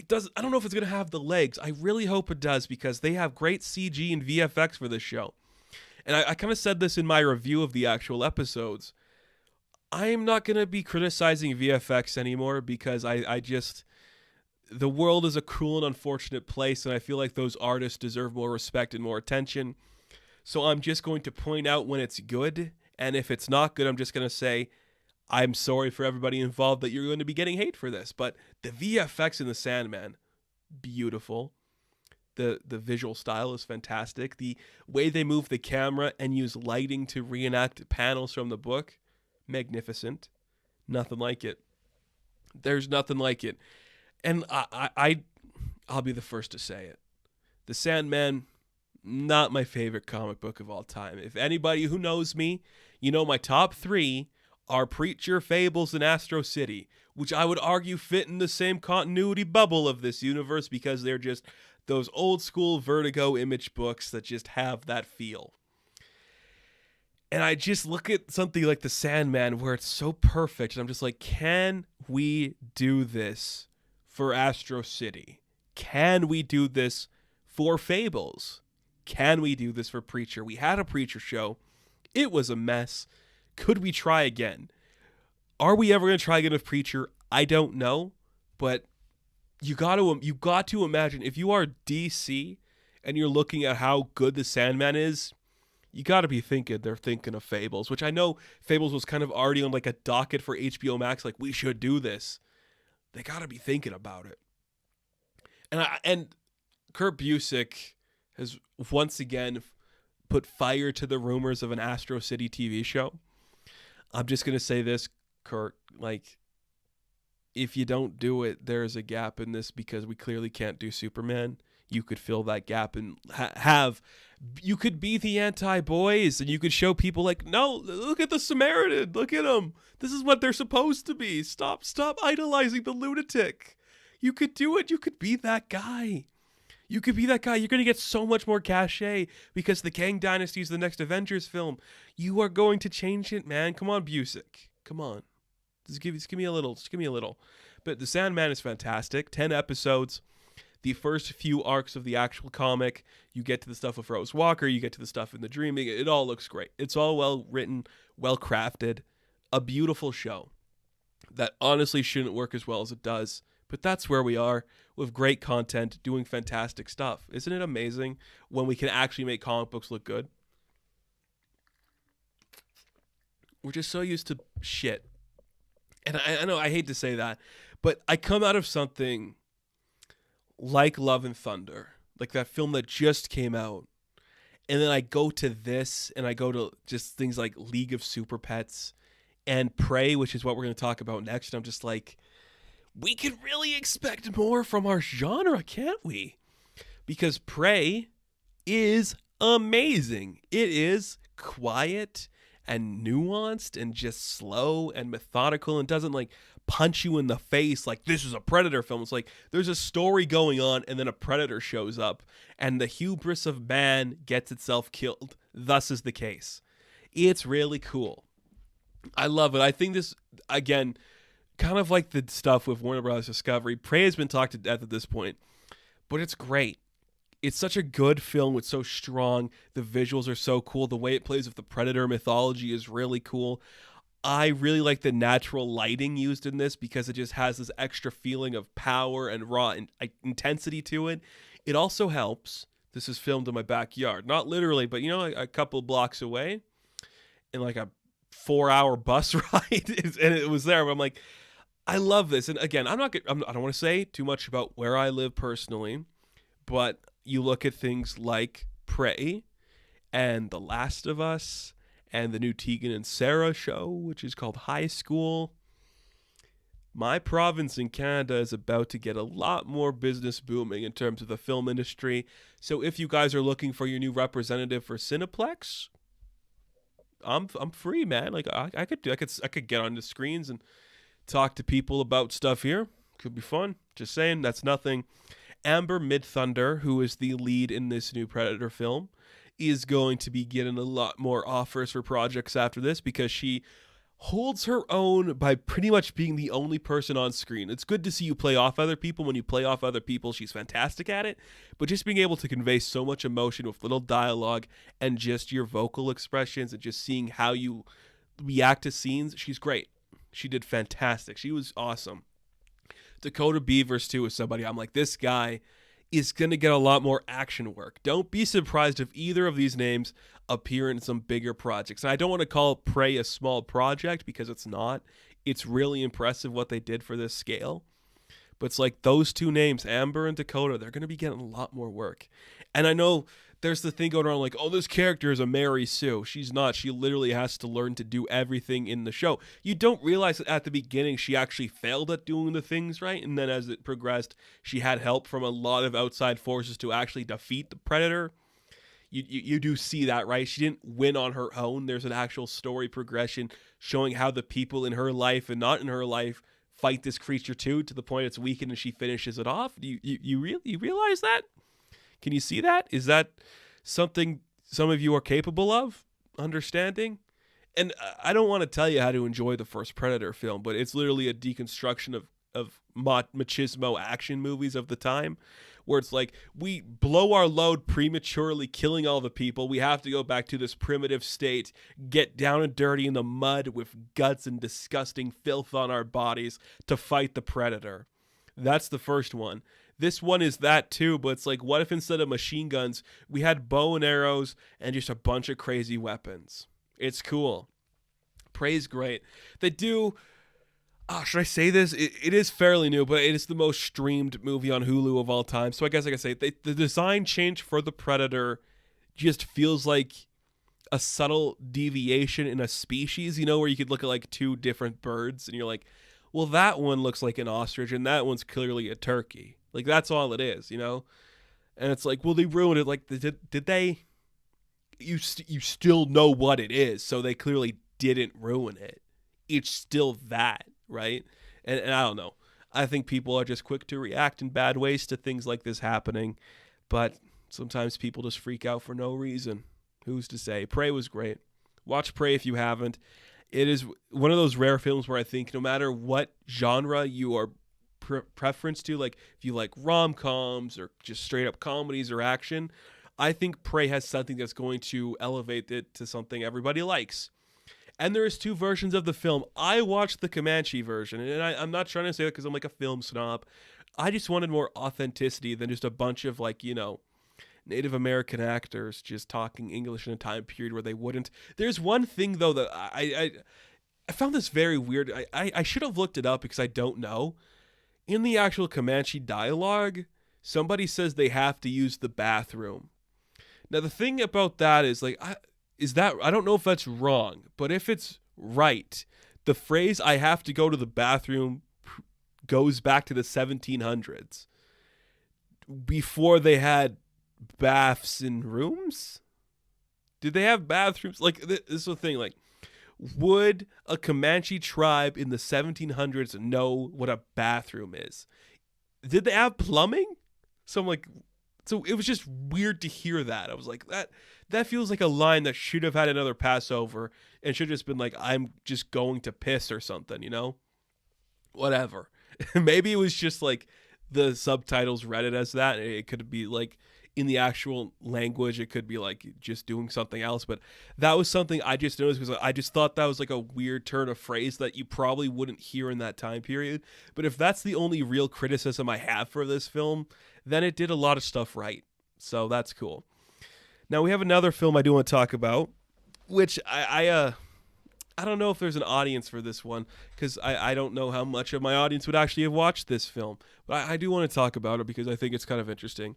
[SPEAKER 1] does. I don't know if it's going to have the legs. I really hope it does because they have great CG and VFX for this show. And I kind of said this in my review of the actual episodes. I am not going to be criticizing VFX anymore because I just, the world is a cruel and unfortunate place, and I feel like those artists deserve more respect and more attention. So I'm just going to point out when it's good, and if it's not good, I'm just going to say, I'm sorry for everybody involved that you're going to be getting hate for this. But the VFX in The Sandman, beautiful. The visual style is fantastic. The way they move the camera and use lighting to reenact panels from the book, magnificent. Nothing like it. There's nothing like it. And I'll be the first to say it. The Sandman, not my favorite comic book of all time. If anybody who knows me, you know my top 3 are Preacher, Fables, and Astro City, which I would argue fit in the same continuity bubble of this universe because they're just those old school Vertigo Image books that just have that feel. And I just look at something like The Sandman where it's so perfect, and I'm just like, can we do this for Astro City? Can we do this for Fables? Can we do this for Preacher? We had a Preacher show. It was a mess. Could we try again? Are we ever going to try again with Preacher? I don't know, but you got to imagine if you are DC and you're looking at how good The Sandman is, you got to be thinking they're thinking of Fables, which I know Fables was kind of already on like a docket for HBO Max, like we should do this. They got to be thinking about it. And Kurt Busiek has once again put fire to the rumors of an Astro City TV show. I'm just going to say this, Kurt, like, if you don't do it, there's a gap in this because we clearly can't do Superman. You could fill that gap and you could be the anti-boys and you could show people like, no, look at the Samaritan. Look at them. This is what they're supposed to be. Stop idolizing the lunatic. You could do it. You could be that guy. You could be that guy. You're going to get so much more cachet because the Kang Dynasty is the next Avengers film. You are going to change it, man. Come on, Busiek. Come on. Just give me a little. Just give me a little. But The Sandman is fantastic. 10 episodes. The first few arcs of the actual comic. You get to the stuff with Rose Walker. You get to the stuff in the dreaming. It all looks great. It's all well written, well crafted. A beautiful show that honestly shouldn't work as well as it does. But that's where we are with great content, doing fantastic stuff. Isn't it amazing when we can actually make comic books look good? We're just so used to shit. And I know I hate to say that, but I come out of something like Love and Thunder, like that film that just came out, and then I go to this, and I go to just things like League of Super Pets and Prey, which is what we're going to talk about next. And I'm just like, we can really expect more from our genre, can't we? Because Prey is amazing. It is quiet and nuanced and just slow and methodical and doesn't like punch you in the face like this is a Predator film. It's like there's a story going on and then a Predator shows up and the hubris of man gets itself killed. Thus is the case. It's really cool. I love it. I think this, again, kind of like the stuff with Warner Bros. Discovery, Prey has been talked to death at this point, but it's great. It's such a good film. It's so strong. The visuals are so cool. The way it plays with the Predator mythology is really cool. I really like the natural lighting used in this because it just has this extra feeling of power and raw intensity to it. It also helps. This is filmed in my backyard, not literally, but a couple blocks away, in like a 4-hour bus ride, and it was there. But I'm like, I love this. And again, I don't want to say too much about where I live personally, but you look at things like Prey and The Last of Us and the new Tegan and Sarah show, which is called High School. My province in Canada is about to get a lot more business booming in terms of the film industry. So if you guys are looking for your new representative for Cineplex, I'm free, man. Like I could get on the screens and talk to people about stuff here. Could be fun. Just saying, that's nothing. Amber Midthunder, who is the lead in this new Predator film, is going to be getting a lot more offers for projects after this because she holds her own by pretty much being the only person on screen. It's good to see you play off other people. When you play off other people, she's fantastic at it. But just being able to convey so much emotion with little dialogue and just your vocal expressions and just seeing how you react to scenes, she's great. She did fantastic. She was awesome. Dakota Beavers, too, is somebody I'm like, this guy is going to get a lot more action work. Don't be surprised if either of these names appear in some bigger projects. And I don't want to call Prey a small project because it's not. It's really impressive what they did for this scale. But it's like those two names, Amber and Dakota, they're going to be getting a lot more work. And I know there's the thing going on like, oh, this character is a Mary Sue. She's not. She literally has to learn to do everything in the show. You don't realize that at the beginning she actually failed at doing the things right, and then as it progressed, she had help from a lot of outside forces to actually defeat the Predator. You do see that, right? She didn't win on her own. There's an actual story progression showing how the people in her life and not in her life fight this creature too, to the point it's weakened and she finishes it off. You realize that? Can you see that? Is that something some of you are capable of understanding? And I don't want to tell you how to enjoy the first Predator film, but it's literally a deconstruction of machismo action movies of the time, where it's like, we blow our load prematurely, killing all the people. We have to go back to this primitive state, get down and dirty in the mud with guts and disgusting filth on our bodies to fight the Predator. That's the first one. This one is that too, but it's like, what if instead of machine guns, we had bow and arrows and just a bunch of crazy weapons? It's cool. Prey's great. They do... should I say this? It is fairly new, but it is the most streamed movie on Hulu of all time. So I guess I can say the design change for the Predator just feels like a subtle deviation in a species, where you could look at like two different birds and you're like, well, that one looks like an ostrich and that one's clearly a turkey. Like, that's all it is, And it's like, well, they ruined it. Like, did they? You still know what it is, so they clearly didn't ruin it. It's still that, right? And I don't know. I think people are just quick to react in bad ways to things like this happening, but sometimes people just freak out for no reason. Who's to say? Prey was great. Watch Prey if you haven't. It is one of those rare films where I think no matter what genre you are preference to, like if you like rom-coms or just straight up comedies or action, I think Prey has something that's going to elevate it to something everybody likes. And there's two versions of the film. I watched the Comanche version, and I'm not trying to say that because I'm like a film snob. I just wanted more authenticity than just a bunch of like, Native American actors just talking English in a time period where they wouldn't. There's one thing though that I found this very weird. I should have looked it up because I don't know. In the actual Comanche dialogue, somebody says they have to use the bathroom. Now the thing about that is like, I don't know if that's wrong, but if it's right, the phrase "I have to go to the bathroom" goes back to the 1700s, before they had baths in rooms. Did they have bathrooms? Like, this is the thing, like, would a Comanche tribe in the 1700s know what a bathroom is? Did they have plumbing? So I'm like, so it was just weird to hear that. I was like, that feels like a line that should have had another Passover and should have just been like, I'm just going to piss or something, Whatever. Maybe it was just like the subtitles read it as that. It could be like in the actual language, it could be like just doing something else. But that was something I just noticed because I just thought that was like a weird turn of phrase that you probably wouldn't hear in that time period. But if that's the only real criticism I have for this film, then it did a lot of stuff right. So that's cool. Now we have another film I do want to talk about, which I don't know if there's an audience for this one because I don't know how much of my audience would actually have watched this film. But I do want to talk about it because I think it's kind of interesting.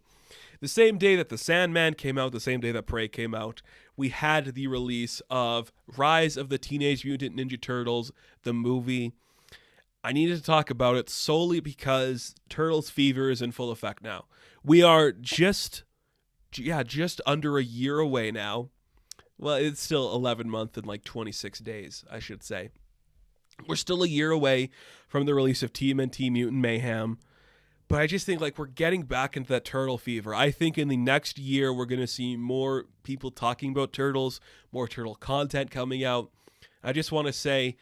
[SPEAKER 1] The same day that The Sandman came out, the same day that Prey came out, we had the release of Rise of the Teenage Mutant Ninja Turtles, the movie. I needed to talk about it solely because Turtles Fever is in full effect now. We are just under a year away now. Well, it's still 11 months and like 26 days, I should say. We're still a year away from the release of TMNT Mutant Mayhem. But I just think like we're getting back into that turtle fever. I think in the next year, we're going to see more people talking about turtles, more turtle content coming out. I just want to say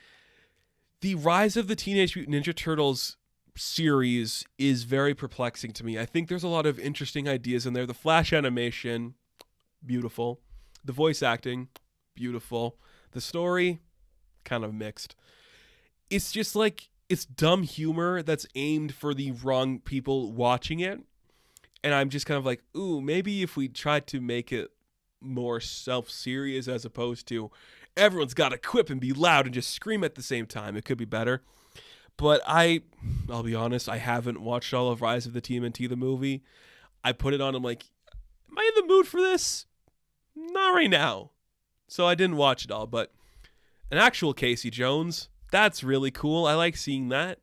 [SPEAKER 1] the Rise of the Teenage Mutant Ninja Turtles series is very perplexing to me. I think there's a lot of interesting ideas in there. The Flash animation, beautiful. The voice acting, beautiful. The story, kind of mixed. It's just like, it's dumb humor that's aimed for the wrong people watching it. And I'm just kind of like, ooh, maybe if we tried to make it more self-serious as opposed to everyone's got to quip and be loud and just scream at the same time, it could be better. But I'll be honest, I haven't watched all of Rise of the TMNT, the movie. I put it on, I'm like, am I in the mood for this? Not right now. So I didn't watch it all, but an actual Casey Jones, that's really cool. I like seeing that.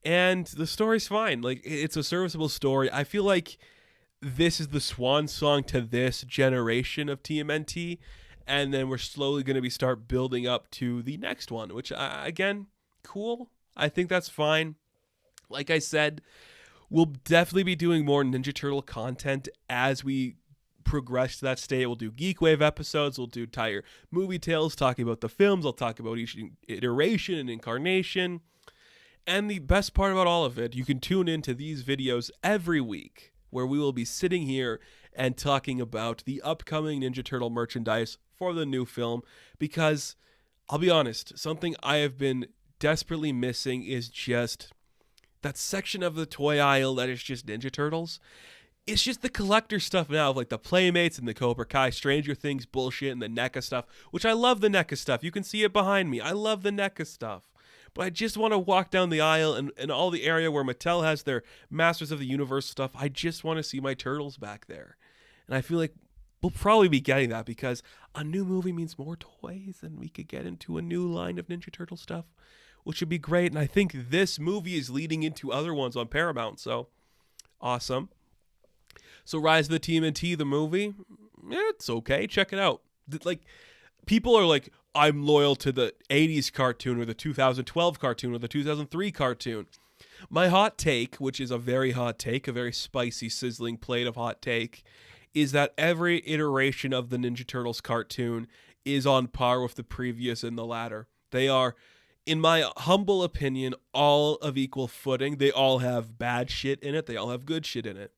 [SPEAKER 1] And the story's fine. Like, it's a serviceable story. I feel like this is the swan song to this generation of TMNT. And then we're slowly going to start building up to the next one, which, again, cool. I think that's fine. Like I said, we'll definitely be doing more Ninja Turtle content as we progress to that state. We'll do Geek Wave episodes. We'll do entire movie tales talking about the films. I'll talk about each iteration and incarnation. And the best part about all of it, you can tune into these videos every week where we will be sitting here and talking about the upcoming Ninja Turtle merchandise for the new film. Because I'll be honest, something I have been desperately missing is just that section of the toy aisle that is just Ninja Turtles. It's just the collector stuff now of like the Playmates and the Cobra Kai Stranger Things bullshit and the NECA stuff, which I love the NECA stuff. You can see it behind me. I love the NECA stuff. But I just want to walk down the aisle and all the area where Mattel has their Masters of the Universe stuff. I just want to see my Turtles back there. And I feel like we'll probably be getting that because a new movie means more toys and we could get into a new line of Ninja Turtle stuff, which would be great. And I think this movie is leading into other ones on Paramount. So awesome. So Rise of the TMNT, the movie, it's okay. Check it out. Like, people are like, I'm loyal to the 80s cartoon or the 2012 cartoon or the 2003 cartoon. My hot take, which is a very hot take, a very spicy, sizzling plate of hot take, is that every iteration of the Ninja Turtles cartoon is on par with the previous and the latter. They are, in my humble opinion, all of equal footing. They all have bad shit in it. They all have good shit in it.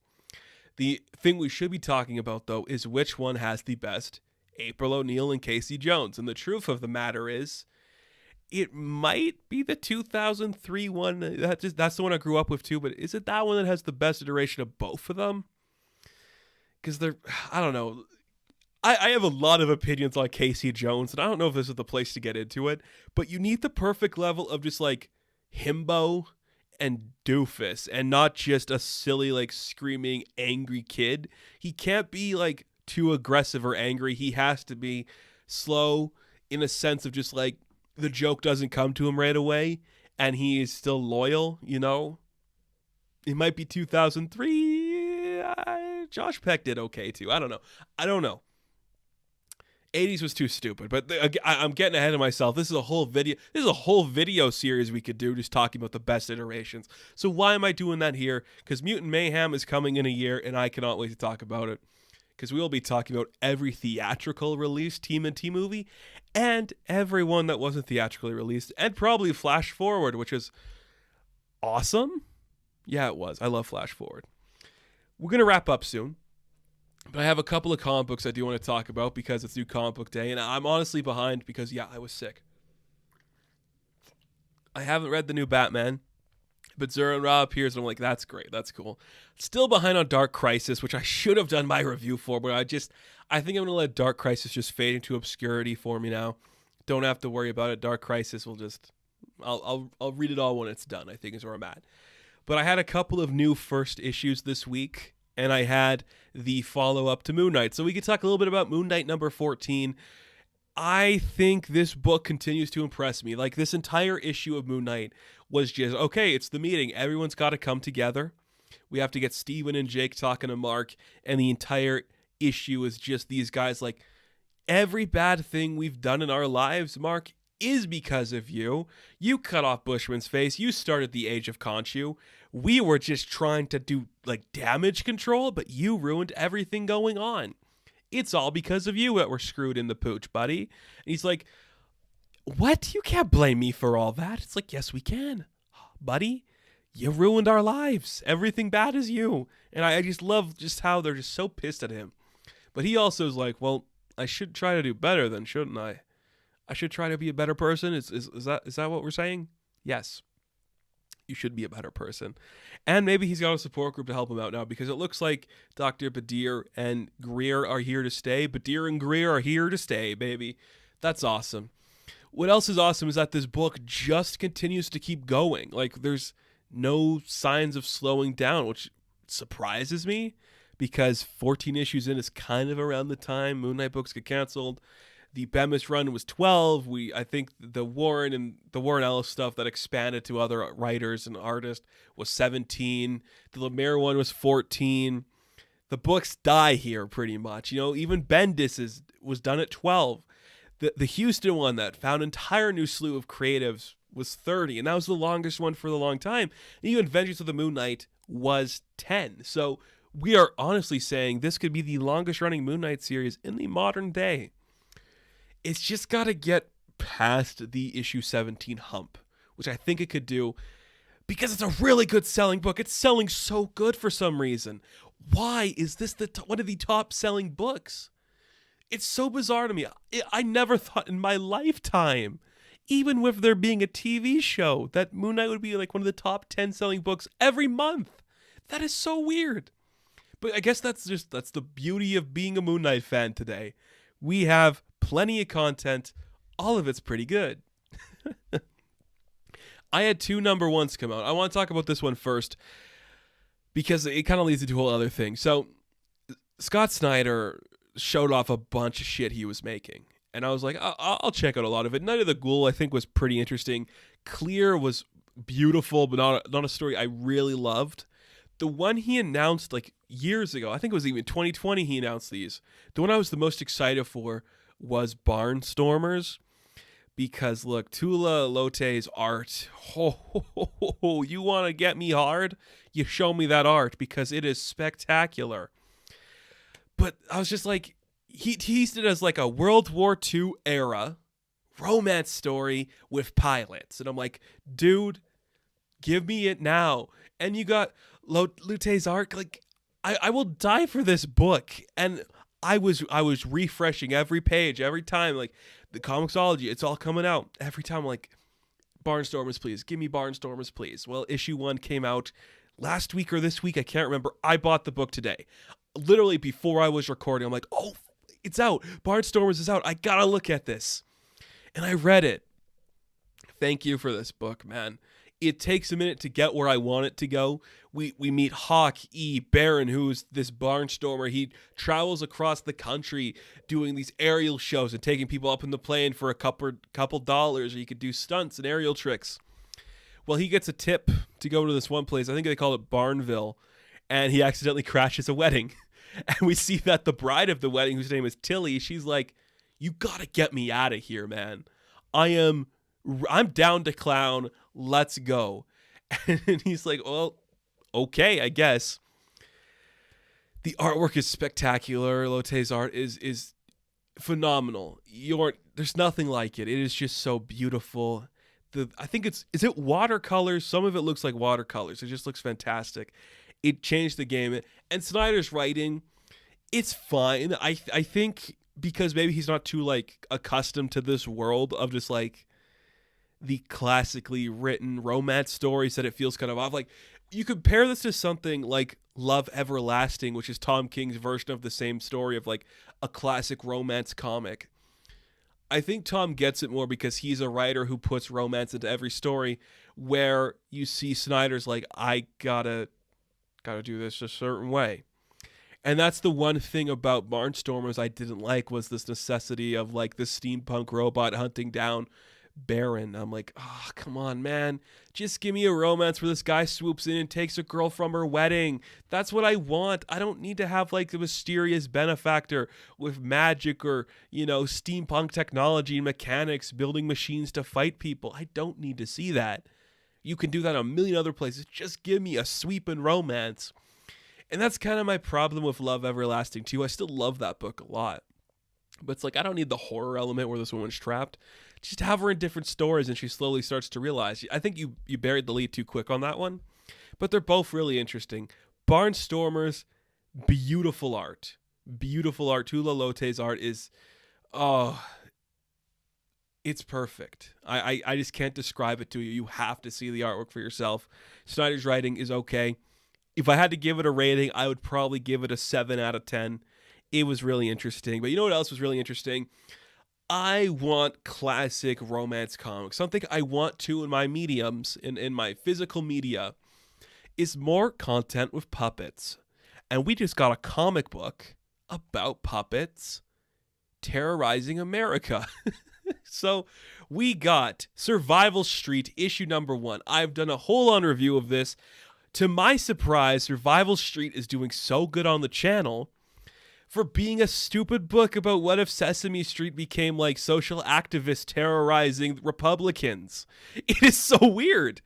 [SPEAKER 1] The thing we should be talking about, though, is which one has the best April O'Neil and Casey Jones. And the truth of the matter is, it might be the 2003 one. That's the one I grew up with, too. But is it that one that has the best iteration of both of them? Because I don't know. I have a lot of opinions on Casey Jones, and I don't know if this is the place to get into it. But you need the perfect level of just, like, himbo and doofus, and not just a silly, like, screaming angry kid. He can't be like too aggressive or angry. He has to be slow in a sense of just like the joke doesn't come to him right away and he is still loyal, you know. It might be 2003. Josh Peck did okay too. I don't know. 80s was too stupid, but I'm getting ahead of myself. This is a whole video series we could do just talking about the best iterations. So why am I doing that here? Because Mutant Mayhem is coming in a year, and I cannot wait to talk about it. Because we will be talking about every theatrical release TMNT movie, and every one that wasn't theatrically released, and probably Flash Forward, which is awesome. Yeah, it was. I love Flash Forward. We're going to wrap up soon. But I have a couple of comic books I do want to talk about because it's New Comic Book Day. And I'm honestly behind because, yeah, I was sick. I haven't read the new Batman. But Zura and Ra appears, and I'm like, that's great. That's cool. Still behind on Dark Crisis, which I should have done my review for. But I think I'm going to let Dark Crisis just fade into obscurity for me now. Don't have to worry about it. Dark Crisis will just... I'll read it all when it's done, I think is where I'm at. But I had a couple of new first issues this week. And I had the follow-up to Moon Knight. So we could talk a little bit about Moon Knight number 14. I think this book continues to impress me. Like, this entire issue of Moon Knight was just, okay, it's the meeting. Everyone's got to come together. We have to get Steven and Jake talking to Mark. And the entire issue is just these guys like, every bad thing we've done in our lives, Mark, is because of you. You cut off Bushman's face. You started the Age of Khonshu. We were just trying to do like damage control, but you ruined everything going on. It's all because of you that we're screwed in the pooch, buddy. And he's like, what? You can't blame me for all that. It's like, yes, we can. Buddy, you ruined our lives. Everything bad is you. And I just love just how they're just so pissed at him. But he also is like, well, I should try to do better then, shouldn't I? I should try to be a better person. Is that what we're saying? Yes. You should be a better person. And maybe he's got a support group to help him out now because it looks like Dr. Badir and Greer are here to stay. Badir and Greer are here to stay, baby. That's awesome. What else is awesome is that this book just continues to keep going. Like, there's no signs of slowing down, which surprises me because 14 issues in is kind of around the time Moon Knight books get canceled. The Bemis run was 12. I think the Warren Ellis stuff that expanded to other writers and artists was 17. The Lemire one was 14. The books die here pretty much. You know, even Bendis was done at 12. The Houston one that found an entire new slew of creatives was 30, and that was the longest one for a long time. And even Vengeance of the Moon Knight was 10. So we are honestly saying this could be the longest running Moon Knight series in the modern day. It's just got to get past the issue 17 hump, which I think it could do because it's a really good selling book. It's selling so good for some reason. Why is this one of the top selling books? It's so bizarre to me. I never thought in my lifetime, even with there being a TV show, that Moon Knight would be like one of the top 10 selling books every month. That is so weird. But I guess that's the beauty of being a Moon Knight fan today. We have plenty of content. All of it's pretty good. I had 2 number ones come out. I want to talk about this one first because it kind of leads into a whole other thing. So Scott Snyder showed off a bunch of shit he was making. And I was like, I'll check out a lot of it. Night of the Ghoul, I think, was pretty interesting. Clear was beautiful, but not a story I really loved. The one he announced like years ago, I think it was even 2020 he announced these. The one I was the most excited for was Barnstormers. Because look, Tula Lote's art, you want to get me hard? You show me that art because it is spectacular. But I was just like, he teased it as like a World War II era romance story with pilots. And I'm like, dude, give me it now. And you got Lute's art. Like, I will die for this book. And I was refreshing every page, every time. Like, the Comixology, it's all coming out. Every time I'm like, Barnstormers, please. Give me Barnstormers, please. Well, issue 1 came out last week or this week. I can't remember. I bought the book today. Literally before I was recording, I'm like, oh, it's out. Barnstormers is out. I gotta look at this. And I read it. Thank you for this book, man. It takes a minute to get where I want it to go. We meet Hawk E. Baron, who's this barnstormer. He travels across the country doing these aerial shows and taking people up in the plane for a couple dollars, or you could do stunts and aerial tricks. Well, he gets a tip to go to this one place. I think they call it Barnville, and he accidentally crashes a wedding. And we see that the bride of the wedding, whose name is Tilly, she's like, you gotta get me out of here, man. I'm down to clown. Let's go. And he's like, well, okay, I guess. The artwork is spectacular. Lote's art is phenomenal. There's nothing like it. It is just so beautiful. I think is it watercolors? Some of it looks like watercolors. It just looks fantastic. It changed the game. And Snyder's writing, it's fine. I think because maybe he's not too like accustomed to this world of just like the classically written romance stories, that it feels kind of off. Like, you compare this to something like Love Everlasting, which is Tom King's version of the same story of like a classic romance comic. I think Tom gets it more because he's a writer who puts romance into every story, where you see Snyder's like, I gotta do this a certain way. And that's the one thing about Barnstormers I didn't like, was this necessity of like the steampunk robot hunting down Baron. I'm like, oh, come on, man. Just give me a romance where this guy swoops in and takes a girl from her wedding. That's what I want. I don't need to have like the mysterious benefactor with magic or, steampunk technology and mechanics building machines to fight people. I don't need to see that. You can do that a million other places. Just give me a sweeping romance. And that's kind of my problem with Love Everlasting too. I still love that book a lot. But it's like, I don't need the horror element where this woman's trapped. Just have her in different stories and she slowly starts to realize. I think you buried the lead too quick on that one. But they're both really interesting. Barnstormers, beautiful art. Beautiful art. Tula Lote's art is, it's perfect. I just can't describe it to you. You have to see the artwork for yourself. Snyder's writing is okay. If I had to give it a rating, I would probably give it a 7 out of 10. It was really interesting. But you know what else was really interesting? I want classic romance comics. Something I want to in my mediums, in my physical media, is more content with puppets. And we just got a comic book about puppets terrorizing America. So we got Survival Street issue number 1. I've done a whole-on review of this. To my surprise, Survival Street is doing so good on the channel for being a stupid book about what if Sesame Street became like social activists terrorizing Republicans. It is so weird.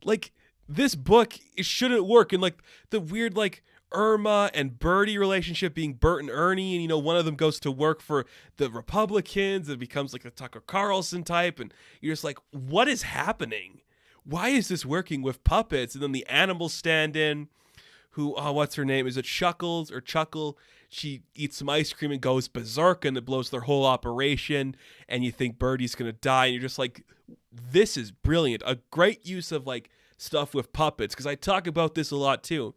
[SPEAKER 1] Like, this book, it shouldn't work. And like the weird like Irma and Birdie relationship being Bert and Ernie, and one of them goes to work for the Republicans and becomes like the Tucker Carlson type, and you're just like, what is happening? Why is this working with puppets? And then the animals stand in, who, what's her name? Is it Chuckles or Chuckle? She eats some ice cream and goes berserk, and it blows their whole operation, and you think Birdie's going to die, and you're just like, this is brilliant. A great use of like stuff with puppets, because I talk about this a lot too.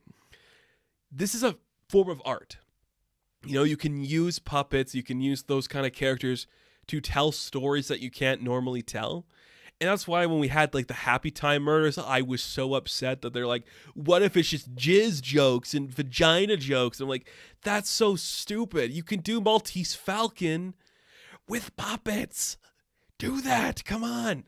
[SPEAKER 1] This is a form of art. You can use puppets, you can use those kind of characters to tell stories that you can't normally tell. And that's why when we had like the Happy Time murders, I was so upset that they're like, what if it's just jizz jokes and vagina jokes? And I'm like, that's so stupid. You can do Maltese Falcon with puppets. Do that. Come on.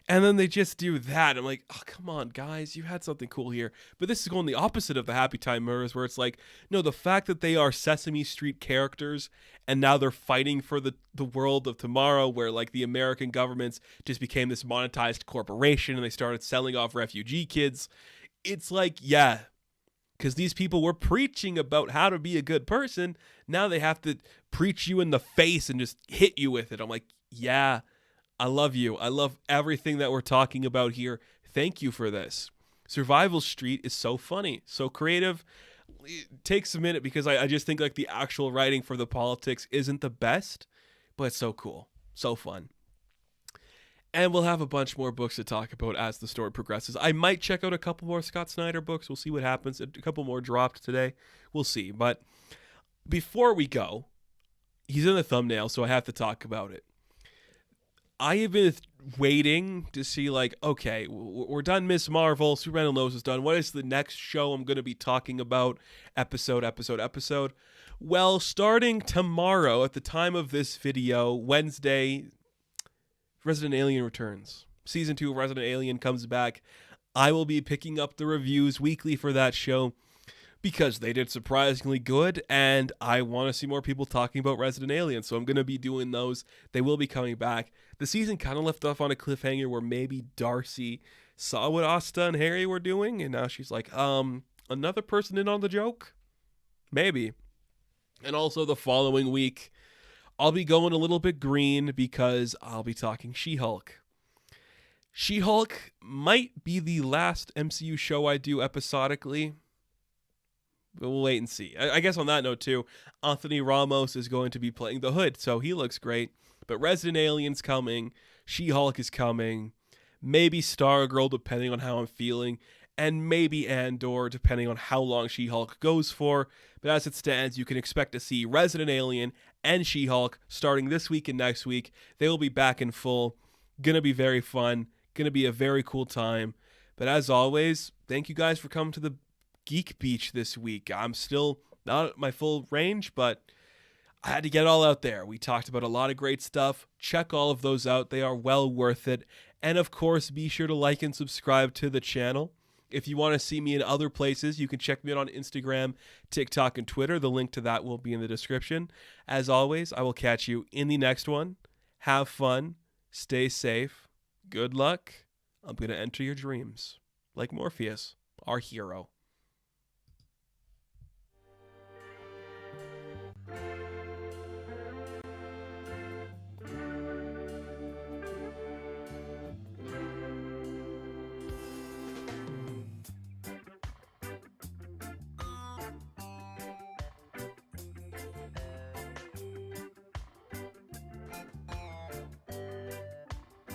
[SPEAKER 1] And then they just do that. I'm like, oh, come on, guys. You had something cool here. But this is going the opposite of the Happy Time murders, where it's like, no, the fact that they are Sesame Street characters and now they're fighting for the world of tomorrow, where like the American governments just became this monetized corporation and they started selling off refugee kids. It's like, yeah, because these people were preaching about how to be a good person. Now they have to preach you in the face and just hit you with it. I'm like, yeah, I love you. I love everything that we're talking about here. Thank you for this. Survival Street is so funny, so creative. It takes a minute because I just think like the actual writing for the politics isn't the best, but it's so cool, so fun. And we'll have a bunch more books to talk about as the story progresses. I might check out a couple more Scott Snyder books. We'll see what happens. A couple more dropped today. We'll see. But before we go, he's in the thumbnail, so I have to talk about it. I have been waiting to see, like, okay, we're done Miss Marvel, Superman and Lois is done. What is the next show I'm going to be talking about? Episode. Well, starting tomorrow at the time of this video, Wednesday, Resident Alien returns. Season 2 of Resident Alien comes back. I will be picking up the reviews weekly for that show because they did surprisingly good, and I want to see more people talking about Resident Alien, so I'm going to be doing those. They will be coming back. The season kind of left off on a cliffhanger where maybe Darcy saw what Asta and Harry were doing, and now she's like, another person in on the joke? Maybe. And also the following week, I'll be going a little bit green because I'll be talking She-Hulk. She-Hulk might be the last MCU show I do episodically. But we'll wait and see. I guess on that note, too, Anthony Ramos is going to be playing the Hood, so he looks great. But Resident Alien's coming. She-Hulk is coming. Maybe Stargirl, depending on how I'm feeling. And maybe Andor, depending on how long She-Hulk goes for. But as it stands, you can expect to see Resident Alien and She-Hulk starting this week and next week. They will be back in full. Gonna be very fun. Gonna be a very cool time. But as always, thank you guys for coming to the Geek Beach this week. I'm still not at my full range, but I had to get it all out there. We talked about a lot of great stuff. Check all of those out. They are well worth it. And of course, be sure to like and subscribe to the channel. If you want to see me in other places, you can check me out on Instagram, TikTok, and Twitter. The link to that will be in the description. As always, I will catch you in the next one. Have fun. Stay safe. Good luck. I'm going to enter your dreams like Morpheus, our hero.